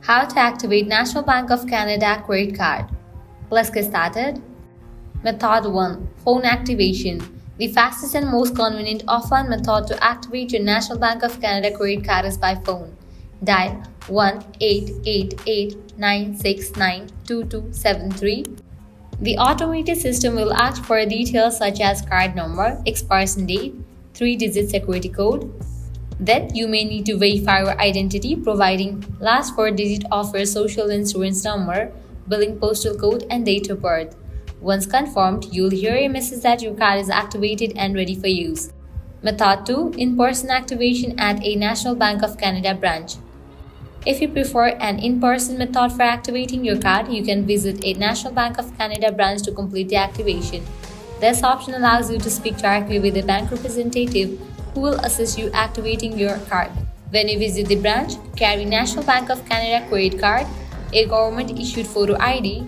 How to activate National Bank of Canada credit card. Let's get started. Method 1. Phone activation. The fastest and most convenient offline method to activate your National Bank of Canada credit card is by phone. Dial 1-888-969-2273. The automated system will ask for details such as card number, expiration date, 3-digit security code. Then you may need to verify your identity, providing last 4 digits of your social insurance number, billing postal code, and date of birth. Once confirmed, you'll hear a message that your card is activated and ready for use. Method 2. In-person activation at a National Bank of Canada branch. If you prefer an in-person method for activating your card, you can visit a National Bank of Canada branch to complete the activation. This option allows you to speak directly with a bank representative who will assist you activating your card. When you visit the branch, carry National Bank of Canada credit card, a government-issued photo ID,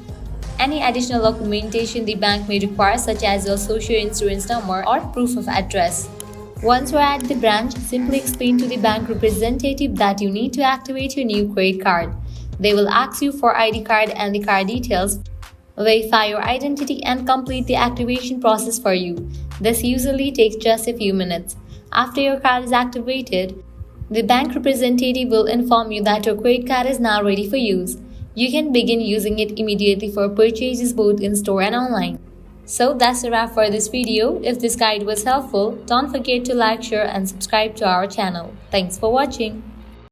any additional documentation the bank may require such as your social insurance number or proof of address. Once you are at the branch, simply explain to the bank representative that you need to activate your new credit card. They will ask you for ID card and the card details, verify your identity, and complete the activation process for you. This usually takes just a few minutes. After your card is activated, the bank representative will inform you that your credit card is now ready for use. You can begin using it immediately for purchases both in store and online. So that's a wrap for this video. If this guide was helpful, don't forget to like, share, and subscribe to our channel. Thanks for watching.